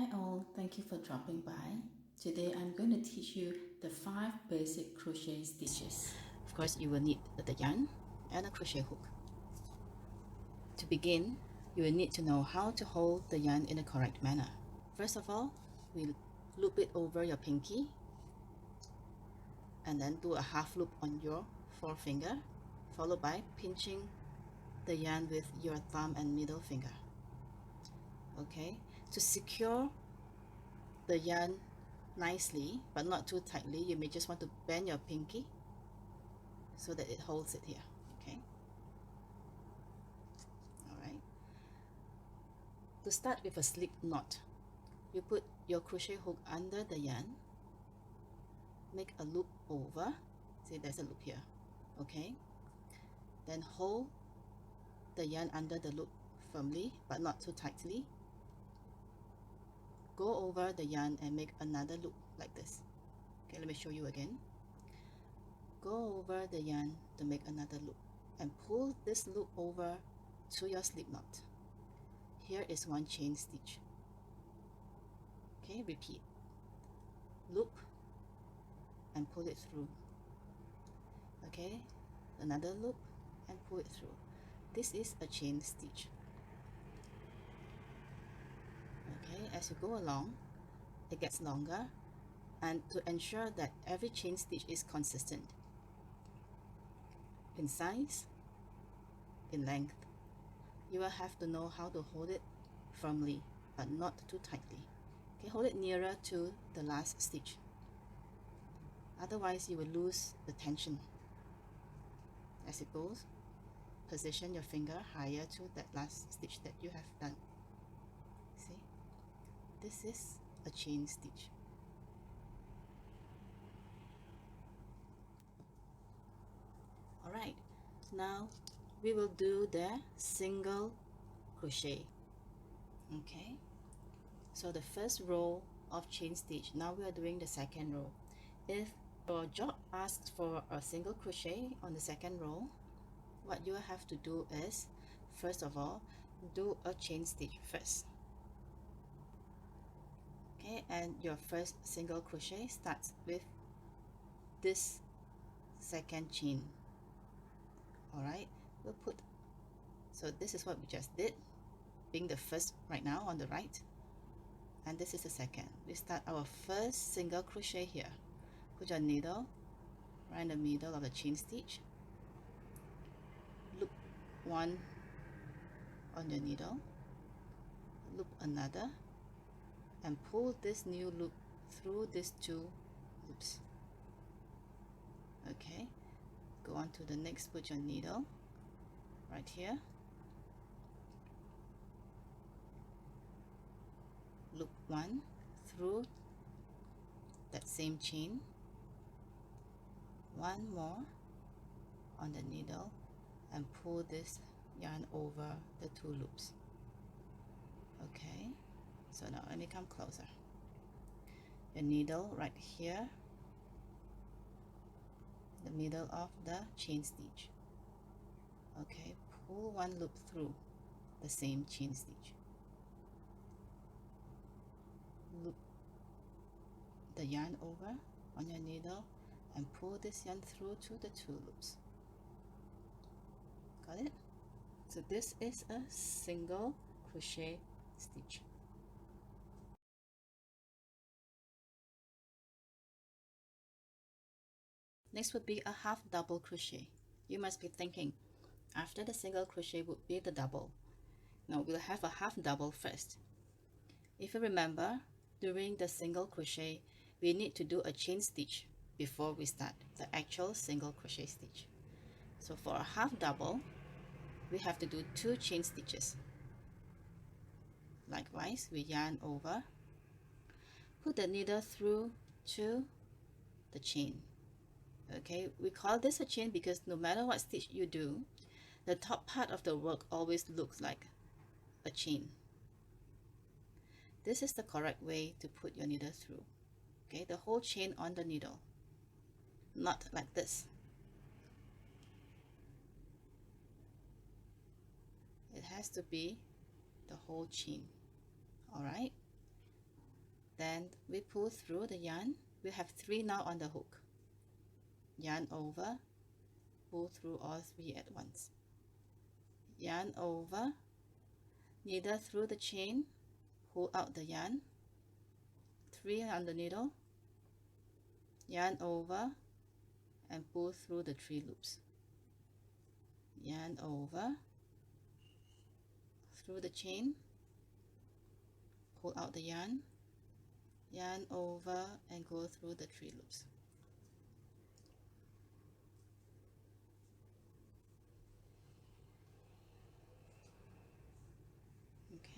Hi all, thank you for dropping by. Today I'm going to teach you the 5 basic crochet stitches. Of course, you will need the yarn and a crochet hook. To begin, you will need to know how to hold the yarn in the correct manner. First of all, we loop it over your pinky and then do a half loop on your forefinger, followed by pinching the yarn with your thumb and middle finger. Okay, to secure the yarn nicely but not too tightly, you may just want to bend your pinky so that it holds it here. Okay, all right. To start with a slip knot, you put your crochet hook under the yarn, make a loop over. See, there's a loop here. Okay, then hold the yarn under the loop firmly but not too tightly. Go over the yarn and make another loop like this. Okay, let me show you again. Go over the yarn to make another loop and pull this loop over to your slip knot. Here is one chain stitch. Okay, repeat. Loop and pull it through. Okay, another loop and pull it through. This is a chain stitch. Okay, as you go along, it gets longer, and to ensure that every chain stitch is consistent in size, in length, you will have to know how to hold it firmly but not too tightly. Okay, hold it nearer to the last stitch. Otherwise, you will lose the tension. As it goes, position your finger higher to that last stitch that you have done. See, this is a chain stitch. Alright, now we will do the single crochet. Okay, so the first row of chain stitch, now we are doing the second row. If your job asks for a single crochet on the second row, what you have to do is, first of all, do a chain stitch first. Okay, and your first single crochet starts with this second chain. Alright, we'll put, so this is what we just did, being the first right now on the right, and this is the second. We start our first single crochet here. Put your needle right in the middle of the chain stitch, loop one on your needle, loop another, and pull this new loop through these two loops. Okay, go on to the next, put your needle right here, loop one through that same chain, one more on the needle, and pull this yarn over the two loops. Okay, so now let me come closer. Your needle right here, the middle of the chain stitch. Okay, pull one loop through the same chain stitch, loop the yarn over on your needle and pull this yarn through to the two loops. Got it? So this is a single crochet stitch. Next would be a half double crochet. You must be thinking, after the single crochet would be the double. Now we'll have a half double first. If you remember, during the single crochet, we need to do a chain stitch before we start the actual single crochet stitch. So for a half double, we have to do 2 chain stitches. Likewise, we yarn over, put the needle through to the chain. Okay, we call this a chain because no matter what stitch you do, the top part of the work always looks like a chain. This is the correct way to put your needle through. Okay, the whole chain on the needle, not like this. It has to be the whole chain. All right, Then we pull through the yarn. We have 3 now on the hook. Yarn over, pull through all 3 at once. Yarn over, needle through the chain, pull out the yarn, 3 on the needle, yarn over, and pull through the 3 loops. Yarn over, through the chain, pull out the yarn, yarn over, and go through the 3 loops.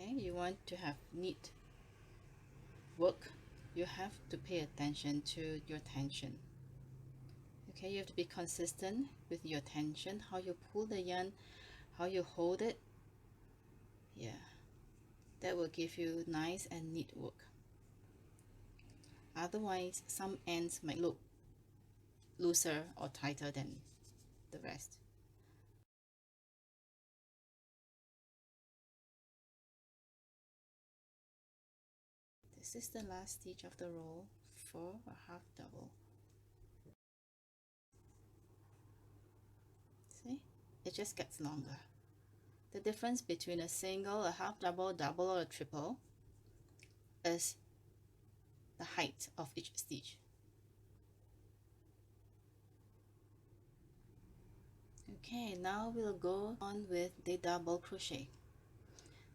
Okay, you want to have neat work, you have to pay attention to your tension. Okay, you have to be consistent with your tension, how you pull the yarn, how you hold it. Yeah, that will give you nice and neat work. Otherwise, some ends might look looser or tighter than the rest. This is the last stitch of the row for a half double. See, it just gets longer. The difference between a single, a half double, double, or a triple is the height of each stitch. Okay, now we'll go on with the double crochet.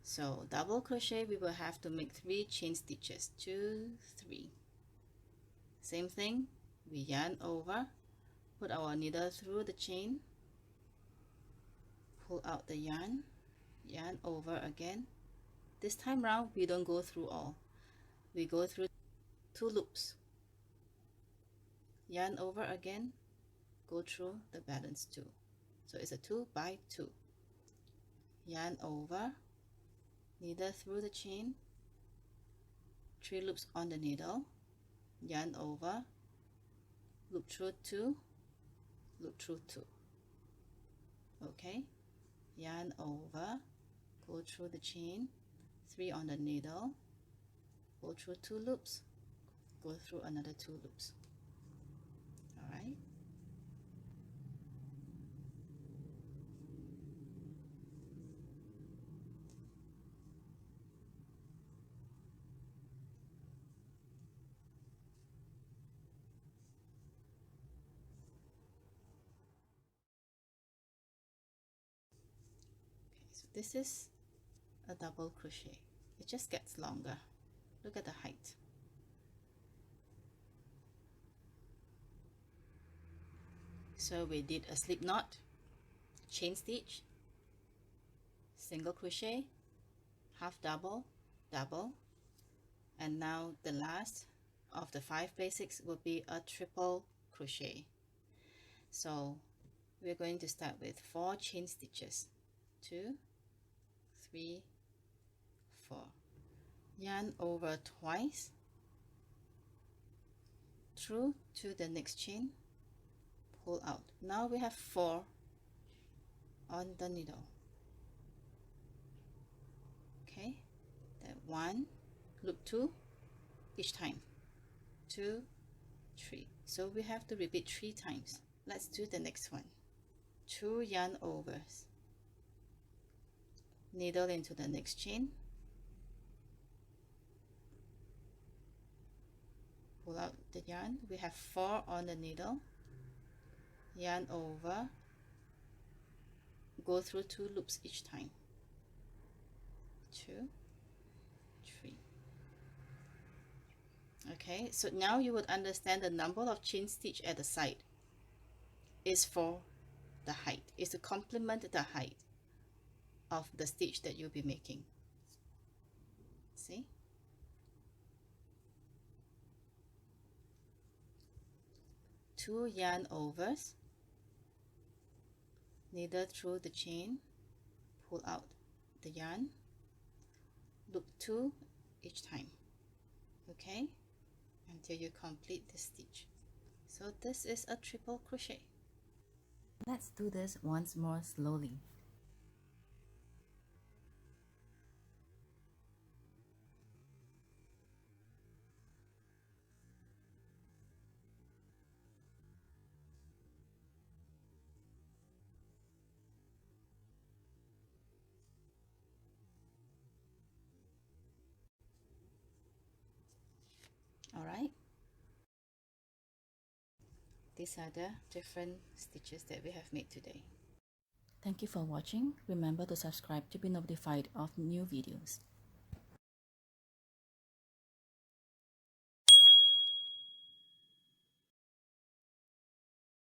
So double crochet, we will have to make 3 chain stitches, 2, 3. Same thing, we yarn over, put our needle through the chain, pull out the yarn, yarn over again. This time round, we don't go through all. We go through 2 loops. Yarn over again, go through the balance 2. So it's a 2 by 2. Yarn over, needle through the chain, 3 loops on the needle, yarn over, loop through 2, loop through 2. Okay, yarn over, go through the chain, 3 on the needle, go through 2 loops, go through another 2 loops. All right. Okay, so this is a double crochet. It just gets longer. Look at the height. So we did a slip knot, chain stitch, single crochet, half double, double, and now the last of the 5 basics will be a triple crochet. So we're going to start with 4 chain stitches, 2, 3, 4. Yarn over twice, through to the next chain, pull out. Now we have 4 on the needle. Okay, that 1, loop 2 each time, 2, 3. So we have to repeat 3 times. Let's do the next one. 2 yarn overs, needle into the next chain, pull out the yarn. We have 4 on the needle, yarn over, go through 2 loops each time, 2, 3. Okay, so now you would understand the number of chain stitch at the side is for the height, is to complement the height of the stitch that you'll be making. See? Two yarn overs, needle through the chain, pull out the yarn, loop 2 each time. Okay, until you complete the stitch. So this is a triple crochet. Let's do this once more slowly. these are the different stitches that we have made today. Thank you for watching. Remember to subscribe to be notified of new videos.